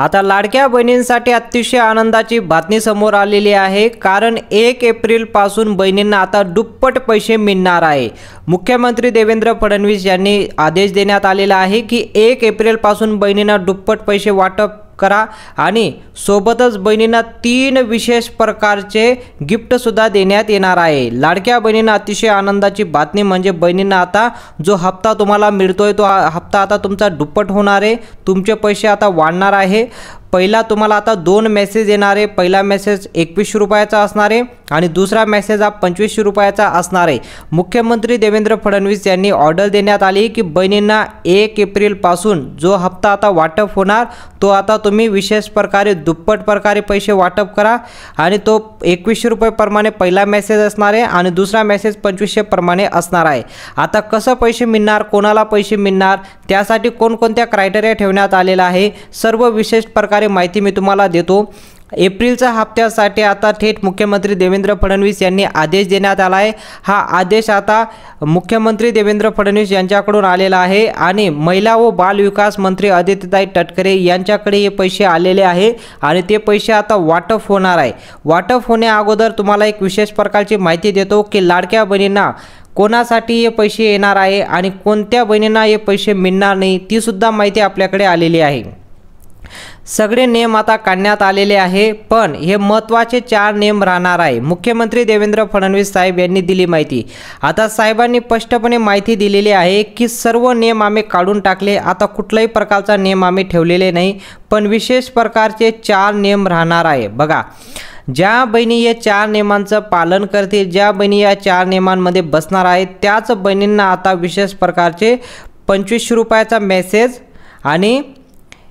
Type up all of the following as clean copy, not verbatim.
आता लाडक्या बहिणींसाठी अतिशय आनंदाची बातमी समोर आलेली आहे, कारण 1 एप्रिल पासून बहिणींना आता दुप्पट पैसे मिळणार आहे। मुख्यमंत्री देवेंद्र फडणवीस यांनी आदेश देण्यात आलेला आहे की 1 एप्रिल पासून बहिणींना दुप्पट पैसे वाटप करा आणि सोबतच बहिणींना 3 विशेष प्रकारचे गिफ्ट सुद्धा देण्यात येणार आहे। लाडक्या बहिणींना अतिशय आनंदाची बातमी म्हणजे बहिणींना आता जो हप्ता तुम्हाला मिळतोय तो हप्ता आता तुमचा दुप्पट होणार आहे। तुमचे पैसे आता वाढणार आहे। पहिला तुम्हाला आता 2 मेसेज येणार आहे। पहिला मेसेज 2100 रुपयाचा असणार आहे आणि दुसरा मेसेज हा 2500 रुपयाचा असणार आहे। मुख्यमंत्री देवेंद्र फडणवीस यांनी ऑर्डर देण्यात आली की बहिणींना 1 एप्रिल पासून जो हप्ता आता वाटप होणार तो आता तुम्ही विशेष प्रकारे दुप्पट प्रकारे पैसे वाटप करा आणि तो 2100 रुपये प्रमाणे पहिला मेसेज असणार आहे आणि दुसरा मेसेज 2500 प्रमाणे असणार आहे। आता कसं पैसे मिळणार, कोणाला पैसे मिळणार, त्यासाठी कोणकोणत्या क्रायटेरिया ठेवण्यात आलेला आहे, सर्व विशेष प्रकारे माहिती मी तुम्हाला देतो। एप्रिलच्या हप्त्यासाठी आता थेट मुख्यमंत्री देवेंद्र फडणवीस यांनी आदेश देण्यात आला आहे। हा आदेश आता मुख्यमंत्री देवेंद्र फडणवीस यांच्याकडून आलेला आहे आणि महिला व बाल विकास मंत्री आदित्यताई तटकरे यांच्याकडे हे पैसे आलेले आहे आणि ते पैसे आता वाटप होणार आहे। वाटप होण्या अगोदर तुम्हाला एक विशेष प्रकारची माहिती देतो की लाडक्या बहिणींना कोणासाठी हे पैसे येणार आहे आणि कोणत्या बहिणींना हे पैसे मिळणार नाही ती सुद्धा माहिती आपल्याकडे आलेली आहे। सगळे नियम आता काढण्यात आलेले आहे, पण हे महत्त्वाचे 4 नियम राहणार आहे। मुख्यमंत्री देवेंद्र फडणवीस साहेब यांनी दिली माहिती। आता साहेबांनी स्पष्टपणे माहिती दिलेली आहे की सर्व नियम आम्ही काढून टाकले, आता कुठलाही प्रकारचा नियम आम्ही ठेवलेले नाही, पण विशेष प्रकारचे 4 नियम राहणार आहे। बघा, ज्या बहिणी या 4 नियमांचं पालन करतील, ज्या बहिणी या 4 नियमांमध्ये बसणार आहेत त्याच बहिणींना आता विशेष प्रकारचे 2500 रुपयाचा मेसेज आणि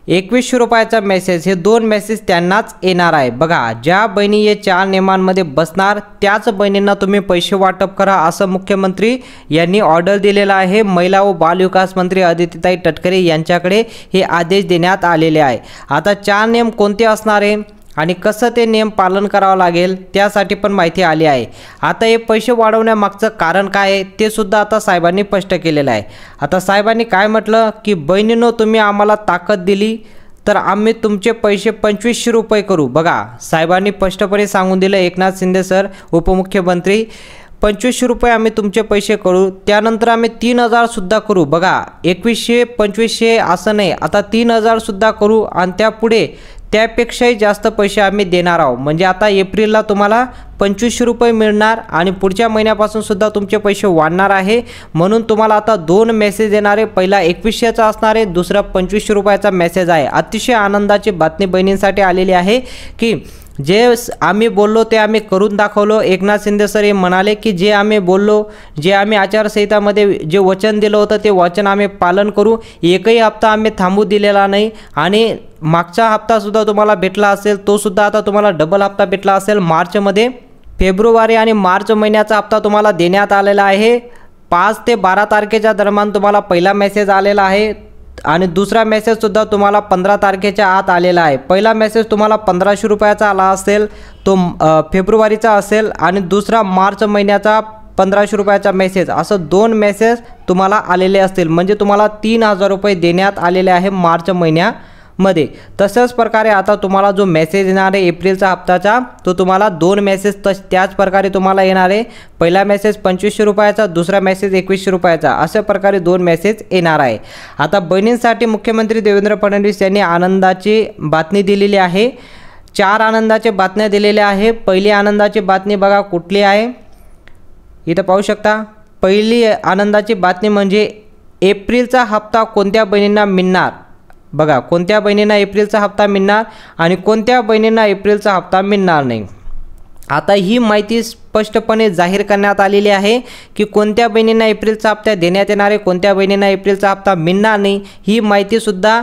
2100 रुपयाचा मेसेज हे 2 मेसेज त्यांनाच येणार आहे। बघा, ज्या बहिणी या 4 नियमांमध्ये बसणार त्याच बहिणींना तुम्ही पैसे वाटप करा असं मुख्यमंत्री यांनी ऑर्डर दिलेला आहे। महिला व बाल विकास मंत्री आदित्यताई तटकरे यांच्याकडे हे आदेश देण्यात आलेले आहे। आता 4 नियम कोणते असणार आहे आणि कसं ते नियम पालन करावं लागेल त्यासाठी पण माहिती आली आहे। आता हे पैसे वाढवण्यामागचं कारण काय आहे ते सुद्धा आता साहेबांनी स्पष्ट केलेलं आहे। आता साहेबांनी काय म्हटलं की बहिणींनो, तुम्ही आम्हाला ताकद दिली तर आम्ही तुमचे पैसे 2500 रुपये करू। बघा, साहेबांनी स्पष्टपणे सांगून दिलं, एकनाथ शिंदे सर उपमुख्यमंत्री, 2500 रुपये आम्ही तुमचे पैसे करू, त्यानंतर आम्ही 3000 सुद्धा करू। बघा, 2100 2500 असं नाही, आता 3000 सुद्धा करू आणि त्यापुढे त्यापेक्षाही जास्त पैसे आम्ही देणार आहोत। म्हणजे आता एप्रिलला तुम्हाला 2500 रुपये मिळणार आणि पुढच्या महिन्यापासून सुद्धा तुमचे पैसे वाढणार आहे। म्हणून तुम्हाला आता 2 मेसेज येणार आहे, पहिला 2100चा असणार आहे, दुसरा 2500 रुपयाचा मेसेज आहे। अतिशय आनंदाची बातमी बहिणींसाठी आलेली आहे की जे आम्ही बोललो ते आम्ही करून दाखवलो। एकनाथ शिंदे सर हे म्हणाले की जे आम्ही बोललो, जे आम्ही आचारसंहितामध्ये जे वचन दिलं होतं ते वचन आम्ही पालन करू। एकही हप्ता आम्ही थांबू दिलेला नाही आणि मागचा हप्तासुद्धा तुम्हाला भेटला असेल तो सुद्धा आता तुम्हाला डबल हप्ता भेटला असेल मार्चमध्ये। फेब्रुवारी आणि मार्च महिन्याचा हप्ता तुम्हाला देण्यात आलेला आहे। 5 ते 12 तारखेच्या दरम्यान तुम्हाला पहिला मेसेज आलेला आहे आणि दुसरा मेसेज सुद्धा तुम्हाला 15 तारखेच्या आत आलेला आहे। पहिला मेसेज तुम्हाला 1500 रुपयाचा आला असेल तो फेब्रुवारीचा असेल आणि दुसरा मार्च महिन्याचा 1500 रुपयाचा मेसेज, असं 2 मेसेज तुम्हाला आलेले असतील। म्हणजे तुम्हाला 3000 रुपये देण्यात आलेले आहे मार्च महिन्यामध्ये। तशाच प्रकारे आता तुम्हाला जो मेसेज येणार आहे एप्रिलचा हप्ताचा तो तुम्हाला 2 मेसेज त्याच प्रकारे तुम्हाला येणार आहे। पहिला मेसेज 2500 रुपयाचा, दुसरा मेसेज 2100 रुपयाचा, अशा प्रकारे 2 मेसेज येणार आहे। आता बहिणींसाठी मुख्यमंत्री देवेंद्र फडणवीस यांनी आनंदाची बातमी दिलेली आहे। 4 आनंदाच्या बातम्या दिलेल्या आहे। पहिली आनंदाची बातमी बघा कुठली आहे, इथं पाहू शकता। पहिली आनंदाची बातमी म्हणजे एप्रिलचा हप्ता कोणत्या बहिणींना मिळणार। बघा, कोणत्या बहिणींना एप्रिलचा हप्ता मिळणार आणि कोणत्या बहिणींना एप्रिलचा हप्ता मिळणार नाही। आता ही माहिती स्पष्टपणे जाहीर करण्यात आलेली आहे की कोणत्या बहिणींना एप्रिलचा हप्ता देण्यात येणार आहे, कोणत्या बहिणींना एप्रिलचा हप्ता मिळणार नाही, ही माहितीसुद्धा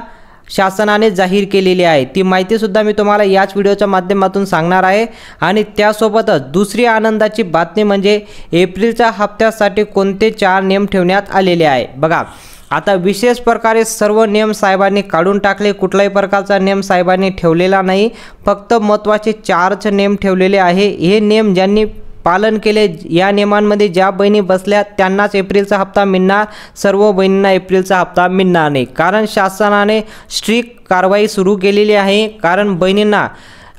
शासनाने जाहीर केलेली आहे। ती माहितीसुद्धा मी तुम्हाला याच व्हिडिओच्या माध्यमातून सांगणार आहे। आणि त्यासोबतच दुसरी आनंदाची बातमी म्हणजे एप्रिलच्या हप्त्यासाठी कोणते 4 नियम ठेवण्यात आलेले आहे। बघा, आता विशेष प्रकारे सर्व नियम साहेबांनी काढून टाकले, कुठलाही प्रकारचा नियम साहेबांनी ठेवलेला नाही, फक्त महत्त्वाचे 4च नियम ठेवलेले आहे। हे नियम ज्यांनी पालन केले, या नियमांमध्ये ज्या बहिणी बसल्या त्यांनाच एप्रिलचा हप्ता मिळणार, सर्व बहिणींना एप्रिलचा हप्ता मिळणार नाही. कारण शासनाने स्ट्रिक्ट कारवाई सुरू केलेली आहे. कारण बहिणींना,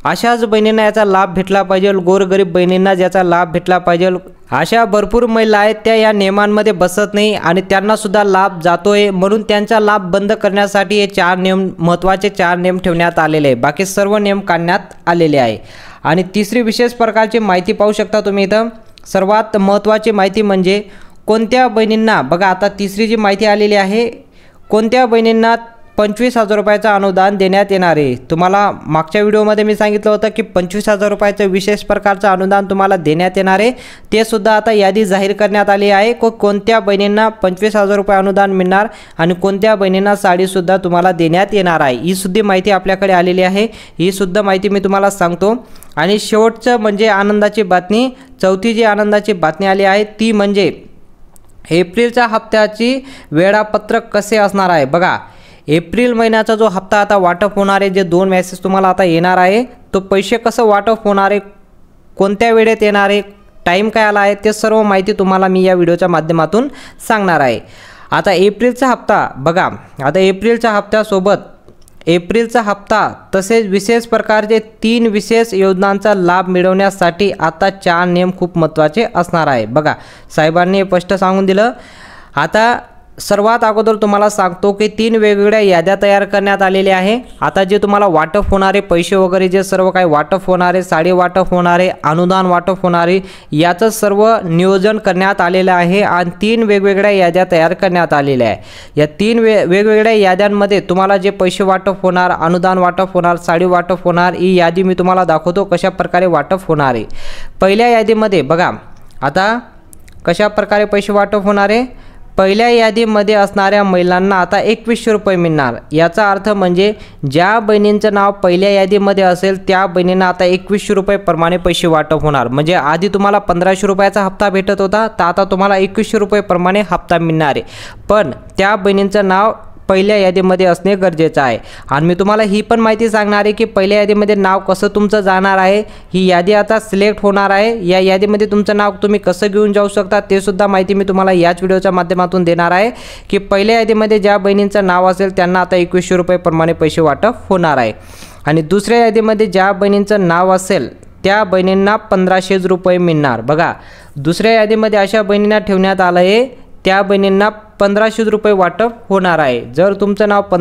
अशाच बहिणींना याचा लाभ भेटला पाहिजे, गोरगरीब बहिणींना ज्याचा लाभ भेटला पाहिजे. अशा भरपूर महिला आहेत त्या या नियमांमध्ये बसत नाही आणि त्यांनासुद्धा लाभ जातोय. म्हणून त्यांचा लाभ बंद करण्यासाठी हे 4 नियम, महत्त्वाचे 4 नियम ठेवण्यात आलेले आहे. बाकी सर्व नियम काढण्यात आलेले आहे. आणि तिसरी विशेष प्रकारची माहिती पाहू शकता तुम्ही इथं. सर्वात महत्त्वाची माहिती म्हणजे कोणत्या बहिणींना, बघा आता तिसरी जी माहिती आलेली आहे, कोणत्या बहिणींना 25,000 रुपयाचं अनुदान देण्यात येणार आहे. तुम्हाला मागच्या व्हिडिओमध्ये मी सांगितलं होतं की 25,000 रुपयाचं विशेष प्रकारचं अनुदान तुम्हाला देण्यात येणार आहे. ते सुद्धा आता यादी जाहीर करण्यात आली आहे. कोणत्या बहिणींना 25,000 रुपये अनुदान मिळणार आणि कोणत्या बहिणींना साडीसुद्धा तुम्हाला देण्यात येणार आहे. ही सुद्धा माहिती आपल्याकडे आलेली आहे. ही सुद्धा माहिती मी तुम्हाला सांगतो. आणि शेवटचं म्हणजे आनंदाची बातमी, चौथी जी आनंदाची बातमी आली आहे ती म्हणजे एप्रिलच्या हप्त्याची वेळापत्रक कसे असणार आहे. बघा, एप्रिल महिन्याचा जो हप्ता आता वाटप होणार आहे, जे 2 मेसेज तुम्हाला आता येणार आहे, तो पैसे कसं वाटप होणार आहे, कोणत्या वेळेत येणार आहे, टाईम काय आला आहे, ते सर्व माहिती तुम्हाला मी या व्हिडिओच्या माध्यमातून सांगणार आहे. आता एप्रिलचा हप्ता बघा, आता एप्रिलच्या हप्त्यासोबत एप्रिलचा हप्ता तसेच विशेष प्रकारचे 3 विशेष योजनांचा लाभ मिळवण्यासाठी आता 4 नियम खूप महत्त्वाचे असणार आहे. बघा, साहेबांनी स्पष्ट सांगून दिलं. आता सर्वात अगोदर तुम्हाला सांगतो की 3 वेगवेगळ्या याद्या तयार करण्यात आलेल्या आहे. आता जे तुम्हाला वाटप होणारे पैसे वगैरे जे सर्व काही वाटप होणारे, साडी वाटप होणारे, अनुदान वाटप होणारे, याचं सर्व नियोजन करण्यात आलेलं आहे आणि 3 वेगवेगळ्या याद्या तयार करण्यात आलेल्या आहे. या 3 वेगवेगळ्या याद्यांमध्ये तुम्हाला जे पैसे वाटप होणार, अनुदान वाटप होणार, साडी वाटप होणार, ही यादी मी तुम्हाला दाखवतो कशा प्रकारे वाटप होणार आहे. पहिल्या यादीमध्ये बघा, आता कशा प्रकारे पैसे वाटप होणार आहे. पहिल्या यादीमध्ये असणाऱ्या महिलांना आता 2100 रुपये मिळणार. याचा अर्थ म्हणजे ज्या बहिणींचं नाव पहिल्या यादीमध्ये असेल त्या बहिणींना आता 2100 रुपये प्रमाणे पैसे वाटप होणार. म्हणजे आधी तुम्हाला 1500 रुपयाचा हप्ता भेटत होता, तर आता तुम्हाला 2100 रुपये प्रमाणे हप्ता मिळणार आहे. पण त्या बहिणींचं नाव पहिल्या यादीमध्ये असणे गरजेचं आहे. आणि मी तुम्हाला ही पण माहिती सांगणार आहे की पहिल्या यादीमध्ये नाव कसं तुमचं जाणार आहे. ही यादी आता सिलेक्ट होणार आहे. या यादीमध्ये तुमचं नाव तुम्ही कसं घेऊन जाऊ शकता ते सुद्धा माहिती मी तुम्हाला याच व्हिडिओच्या माध्यमातून देणार आहे. की पहिल्या यादीमध्ये ज्या बहिणींचं नाव असेल त्यांना आता 2100 रुपये प्रमाणे पैसे वाटप होणार आहे. आणि दुसऱ्या यादीमध्ये ज्या बहिणींचं नाव असेल त्या बहिणींना 1500 रुपये मिळणार. बघा, दुसऱ्या यादीमध्ये अशा बहिणींना ठेवण्यात आलं आहे, त्या बहिणींना 1500 रुपये वाटप होणार आहे. जर तुमचं नाव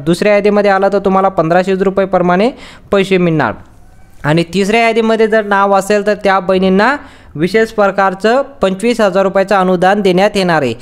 दुसऱ्या यादीमध्ये आलं तर तुम्हाला 1500 रुपये प्रमाणे पैसे मिळणार. आणि तिसऱ्या यादीमध्ये जर नाव असेल तर त्या बहिणींना विशेष प्रकारचं 25,000 रुपयाचं अनुदान देण्यात येणार आहे.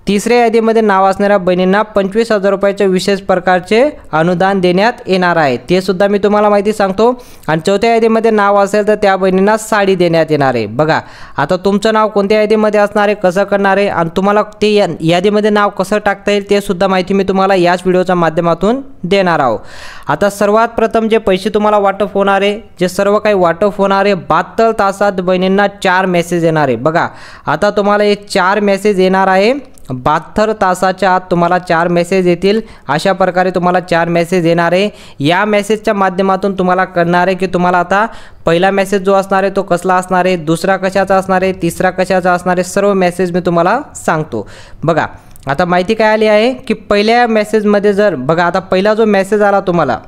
तिसऱ्या यादीमध्ये नाव असणाऱ्या बहिणींना 25,000 रुपयाचे विशेष प्रकारचे अनुदान देण्यात येणार आहे. ते सुद्धा मी तुम्हाला माहिती सांगतो. आणि चौथ्या यादीमध्ये नाव असेल तर त्या बहिणींना साडी देण्यात येणार आहे. बघा, आता तुमचं नाव कोणत्या यादीमध्ये असणार आहे, कसं करणार आहे आणि तुम्हाला ते यादीमध्ये नाव कसं टाकता येईल ते सुद्धा माहिती मी तुम्हाला याच व्हिडिओच्या माध्यमातून देणार आहोत. आता सर्वात प्रथम जे पैसे तुम्हाला वाटप होणार आहे, जे सर्व काही वाटप होणार आहे, 72 तासात बहिणींना 4 मेसेज येणार आहे. बघा, आता तुम्हाला हे 4 मेसेज येणार आहे. 72 तासाच्या आत तुम्हाला 4 मेसेज येतील. अशा प्रकारे तुम्हाला 4 मेसेज येणार आहे. या मेसेजच्या माध्यमातून तुम्हाला कळणार आहे की तुम्हाला आता पहिला मेसेज जो असणार आहे तो कसला असणार आहे, दुसरा कशाचा असणार आहे, तिसरा कशाचा असणार आहे, सर्व मेसेज मी तुम्हाला सांगतो. बघा, आता माहिती काय आली आहे की पहिल्या मेसेजमध्ये जर बघा, आता पहिला जो मेसेज आला तुम्हाला,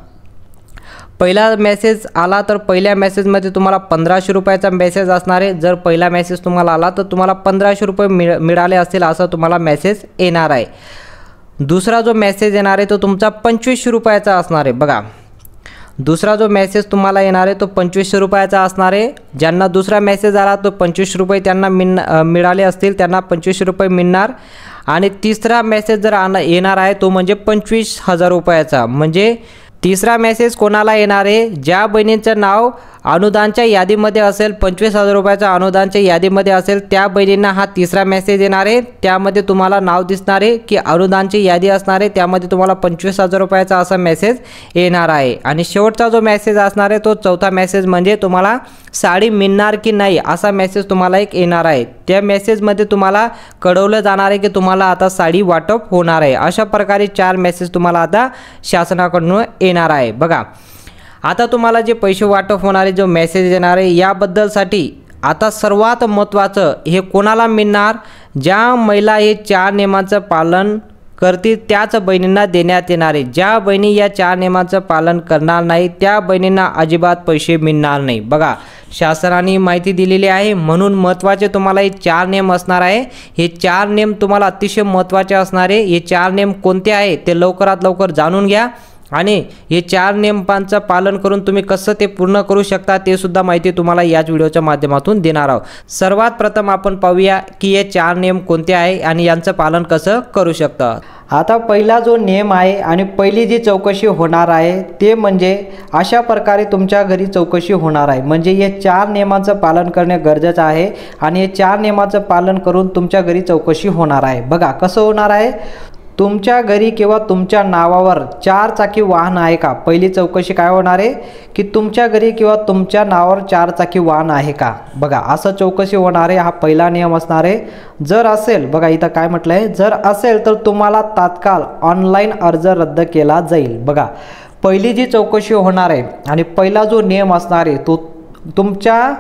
पहिला मेसेज आला तर पहिल्या मेसेजमध्ये तुम्हाला 1500 रुपयाचा मेसेज असणार आहे. जर पहिला मेसेज तुम्हाला आला तर तुम्हाला 1500 रुपये मिळाले असतील असं तुम्हाला मेसेज येणार आहे. दुसरा जो मेसेज येणार आहे तो तुमचा 2500 रुपयाचा असणार आहे. बघा, दुसरा जो मेसेज तुम्हाला येणार आहे तो 2500 रुपयाचा असणार आहे. ज्यांना दुसरा मेसेज आला तो 2500 रुपये त्यांना मिळाले असतील त्यांना 2500 रुपये मिळणार. आणि तिसरा मेसेज जर येणार आहे तो म्हणजे 25,000 रुपयाचा. म्हणजे तिसरा मेसेज कोणाला येणार आहे, ज्या बहिणींचं नाव अनुदानच्या यादीमध्ये असेल, 25,000 रुपयाच्या अनुदानच्या यादीमध्ये असेल त्या बहिणींना हा तिसरा मेसेज येणार आहे. त्यामध्ये तुम्हाला नाव दिसणार आहे की अनुदानची यादी असणार आहे, त्यामध्ये तुम्हाला 25,000 रुपयाचा असा मेसेज येणार आहे. आणि शेवटचा जो मेसेज असणार आहे तो चौथा मेसेज म्हणजे तुम्हाला साडी मिळणार की नाही असा मेसेज तुम्हाला एक येणार आहे. त्या मेसेजमध्ये तुम्हाला कळवलं जाणार आहे की तुम्हाला आता साडी वाटप होणार आहे. अशा प्रकारे 4 मेसेज तुम्हाला आता शासनाकडून येणार आहे. बघा, आता तुम्हाला जे पैसे वाटप होणारे जो मेसेज येणार आहे याबद्दलसाठी आता सर्वात महत्त्वाचं हे कोणाला मिळणार, ज्या महिला हे 4 नियमांचं पालन करतील त्याच बहिणींना देण्यात येणार आहे। ज्या बहिणी या 4 नियमांचं पालन करणार नाही त्या बहिणींना अजिबात पैसे मिळणार नाही। बघा शासनाने माहिती दिलेली आहे, म्हणून महत्त्वाचे तुम्हाला हे 4 नियम असणार आहे। हे 4 नियम तुम्हाला अतिशय महत्त्वाचे असणार आहे। हे 4 नियम कोणते आहे ते लवकरात लवकर जाणून घ्या आणि हे 4 नियमांचं पालन करून तुम्ही कसं ते पूर्ण करू शकता ते सुद्धा माहिती तुम्हाला याच व्हिडिओच्या माध्यमातून देणार आहोत। सर्वात प्रथम आपण पाहूया की हे 4 नियम कोणते आहे आणि यांचं पालन कसं करू शकता। आता पहिला जो नियम आहे आणि पहिली जी चौकशी होणार आहे ते म्हणजे अशा प्रकारे तुमच्या घरी चौकशी होणार आहे, म्हणजे हे 4 नियमांचं पालन करणे गरजेचं आहे आणि हे 4 नियमांचं पालन करून तुमच्या घरी चौकशी होणार आहे। बघा कसं होणार आहे, तुमच्या घरी किंवा तुमच्या नावावर 4 चाकी वाहन आहे का। पहिली चौकशी काय होणार आहे की तुमच्या घरी किंवा तुमच्या नावावर 4 चाकी वाहन आहे का, बघा असं चौकशी होणार आहे। हा पहिला नियम असणार आहे। जर असेल, बघा इथं काय म्हटलं आहे, जर असेल तर तुम्हाला तात्काळ ऑनलाईन अर्ज रद्द केला जाईल। बघा पहिली जी चौकशी होणार आहे आणि पहिला जो नियम असणार आहे तो तुमच्या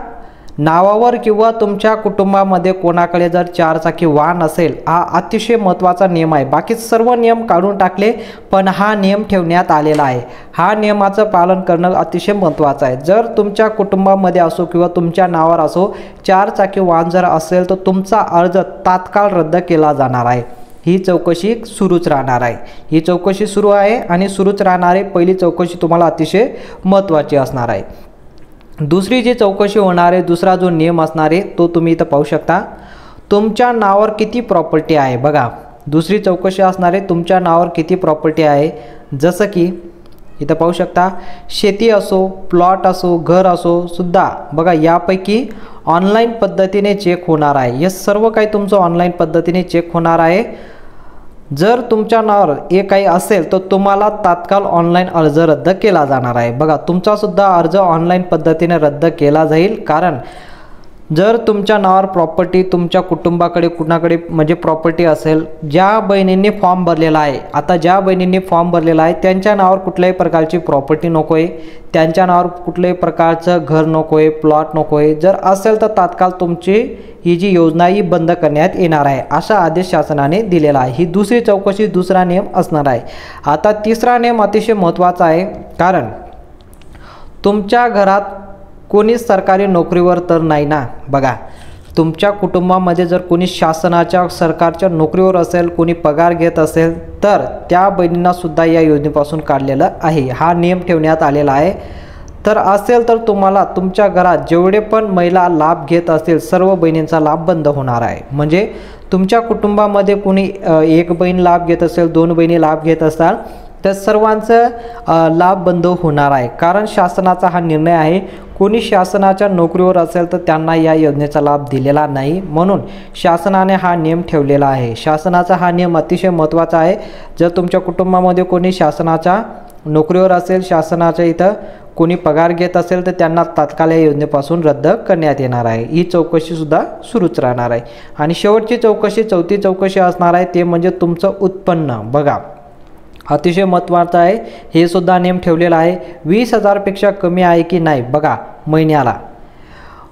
नावावर किंवा तुमच्या कुटुंबामध्ये कोणाकडे जर 4 चाकी वाहन असेल, हा अतिशय महत्त्वाचा नियम आहे। बाकी सर्व नियम काढून टाकले पण हा नियम ठेवण्यात आलेला आहे। हा नियमाचं पालन करणं अतिशय महत्त्वाचं आहे। जर तुमच्या कुटुंबामध्ये असो किंवा तुमच्या नावावर असो 4 चाकी वाहन जर असेल तर तुमचा अर्ज तात्काळ रद्द केला जाणार आहे। ही चौकशी सुरूच राहणार आहे। ही चौकशी सुरू आहे आणि सुरूच राहणार आहे। पहिली चौकशी तुम्हाला अतिशय महत्त्वाची असणार आहे। दुसरी जी चौकशी होणार आहे, दुसरा जो नियम असणार आहे तो तुम्ही इथं पाहू शकता, तुमच्या नावावर किती प्रॉपर्टी आहे। बघा दुसरी चौकशी असणार आहे, तुमच्या नावावर किती प्रॉपर्टी आहे। जसं की इथं पाहू शकता शेती असो, प्लॉट असो, घर असो सुद्धा बघा यापैकी ऑनलाईन पद्धतीने चेक होणार आहे। हे सर्व काही तुमचं ऑनलाईन पद्धतीने चेक होणार आहे। जर तुमच्या नावावर हे काही असेल तर तुम्हाला तात्काळ ऑनलाईन अर्ज रद्द केला जाणार आहे। बघा तुमचा सुद्धा अर्ज ऑनलाईन पद्धतीने रद्द केला जाईल, कारण जर तुमच्या नावावर प्रॉपर्टी तुमच्या कुटुंबाकडे कुणाकडे म्हणजे प्रॉपर्टी असेल, ज्या बहिणींनी फॉर्म भरलेला आहे, आता ज्या बहिणींनी फॉर्म भरलेला आहे त्यांच्या नावावर कुठल्याही प्रकारची प्रॉपर्टी नको आहे, त्यांच्या नावावर कुठल्याही प्रकारचं घर नको आहे, प्लॉट नको आहे। जर असेल तर तात्काळ तुमची ही जी योजना ही बंद करण्यात येणार आहे, असा आदेश शासनाने दिलेला आहे। ही दुसरी चौकशी, दुसरा नियम असणार आहे। आता तिसरा नियम अतिशय महत्त्वाचा आहे, कारण तुमच्या घरात कोणी सरकारी नोकरीवर तर नाही ना। बघा तुमच्या कुटुंबामध्ये जर कोणी शासनाच्या सरकारच्या नोकरीवर असेल, कोणी पगार घेत असेल तर त्या बहिणींना सुद्धा या योजनेपासून काढलेलं आहे। हा नियम ठेवण्यात आलेला आहे। तर असेल तर तुम्हाला तुमच्या घरात जेवढे पण महिला लाभ घेत असतील सर्व बहिणींचा लाभ बंद होणार आहे। म्हणजे तुमच्या कुटुंबामध्ये कोणी एक बहीण लाभ घेत असेल, 2 बहिणी लाभ घेत असाल तर सर्वांचं लाभ बंद होणार आहे, कारण शासनाचा हा निर्णय आहे। कोणी शासनाच्या नोकरीवर असेल तर त्यांना या योजनेचा लाभ दिलेला नाही, म्हणून शासनाने हा नियम ठेवलेला आहे। शासनाचा हा नियम अतिशय महत्त्वाचा आहे। जर तुमच्या कुटुंबामध्ये कोणी शासनाच्या नोकरीवर असेल, शासनाच्या इथं कोणी पगार घेत असेल तर त्यांना तात्काळ या योजनेपासून रद्द करण्यात येणार आहे। ही चौकशी सुद्धा सुरूच राहणार आहे। आणि शेवटची चौकशी, चौथी चौकशी असणार आहे ते म्हणजे तुमचं उत्पन्न। बघा अतिशय महत्त्वाचं आहे, हे सुद्धा नियम ठेवलेला आहे। 20,000 पेक्षा कमी आहे की नाही, बघा महिन्याला,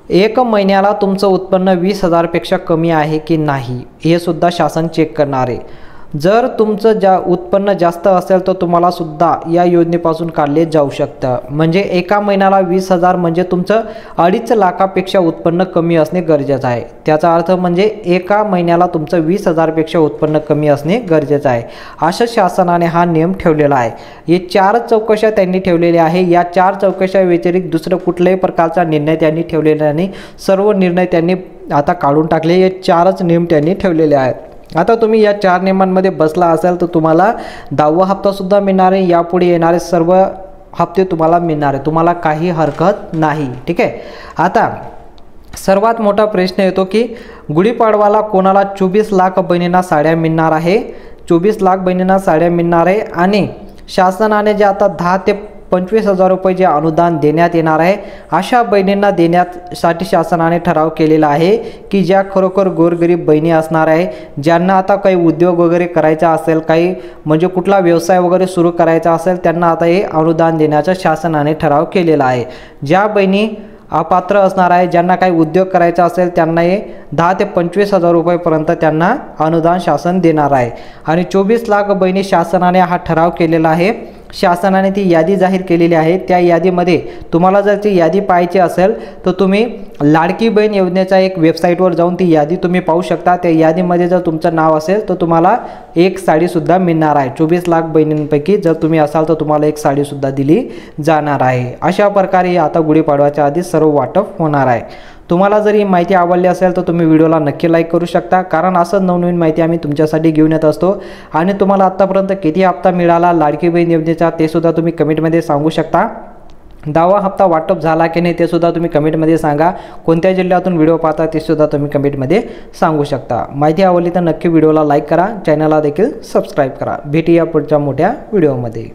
एक महिन्याला तुमचं उत्पन्न 20,000 पेक्षा कमी आहे की नाही हे सुद्धा शासन चेक करणार आहे। जर तुमचं उत्पन्न जास्त असेल तर तुम्हाला सुद्धा या योजनेपासून काढले जाऊ शकतं। म्हणजे एका महिन्याला 20,000 म्हणजे तुमचं 2.5 लाखापेक्षा उत्पन्न कमी असणे गरजेचं आहे। त्याचा अर्थ म्हणजे एका महिन्याला तुमचं 20,000 पेक्षा उत्पन्न कमी असणे गरजेचं आहे, असं शासनाने हा नियम ठेवलेला आहे। हे 4 चौकशा त्यांनी ठेवलेल्या आहे। या 4 चौकशा व्यतिरिक्त दुसरं कुठल्याही प्रकारचा निर्णय त्यांनी ठेवलेला नाही। सर्व निर्णय त्यांनी आता काढून टाकले। हे 4च नियम त्यांनी ठेवलेले आहेत। आता तुम्ही या 4 नियमांमध्ये बसला असाल तर तुम्हाला 10वा हप्ता सुद्धा मिळणार आहे। यापुढे येणारे सर्व हप्ते तुम्हाला मिळणार आहे, तुम्हाला काही हरकत नाही। ठीक आहे। आता सर्वात मोठा प्रश्न येतो की गुढीपाडवाला कोणाला 24 लाख बहिणींना साड्या मिळणार आहे। 24 लाख बहिणींना साड्या मिळणार आहे आणि शासनाने जे आता 10 ते 25,000 रुपये जे अनुदान देण्यात येणार आहे, अशा बहिणींना देण्यासाठी शासनाने ठराव केलेला आहे की ज्या खरोखर गोरगरीब बहिणी असणार आहे, ज्यांना आता काही उद्योग वगैरे करायचा असेल, काही म्हणजे कुठला व्यवसाय वगैरे सुरू करायचा असेल, त्यांना आता हे अनुदान देण्याचा शासनाने ठराव केलेला आहे। ज्या बहिणी अपात्र असणार आहे. ज्यांना काही उद्योग करायचा असेल त्यांना हे 10 ते 25,000 रुपयेपर्यंत त्यांना अनुदान शासन देणार आहे. आणि 24 लाख बहिणी शासनाने हा ठराव केलेला आहे. शासनाने ती यादी जाहीर केलेली आहे. त्या यादीमध्ये तुम्हाला जर ती यादी पाहायची असेल तर तुम्ही लाडकी बहीण योजनेच्या एक वेबसाईटवर जाऊन ती यादी तुम्ही पाहू शकता. त्या यादीमध्ये जर तुमचं नाव असेल तर तुम्हाला एक साडीसुद्धा मिळणार आहे. 24 लाख बहिणींपैकी जर तुम्ही असाल तर तुम्हाला एक साडीसुद्धा दिली जाणार आहे. अशा प्रकारे आता गुढीपाडव्याच्या आधी सर्व वाटप होणार आहे. तुम्हाला जर ही माहिती आवडली असेल तर तुम्ही व्हिडिओला नक्की लाईक करू शकता, कारण असं नवनवीन माहिती आम्ही तुमच्यासाठी घेऊन येत असतो. आणि तुम्हाला आत्तापर्यंत किती हप्ता मिळाला लाडकी बहीण योजनेचा ते सुद्धा तुम्ही कमेंटमध्ये सांगू शकता. 10वा हप्ता वाटप झाला की नाही ते सुद्धा तुम्ही कमेंटमध्ये सांगा. कोणत्या जिल्ह्यातून व्हिडिओ पाहता ते सुद्धा तुम्ही कमेंटमध्ये सांगू शकता. माहिती आवडली तर नक्की व्हिडिओला लाईक करा, चॅनलला देखील सबस्क्राईब करा. भेटूया पुढच्या मोठ्या व्हिडिओमध्ये.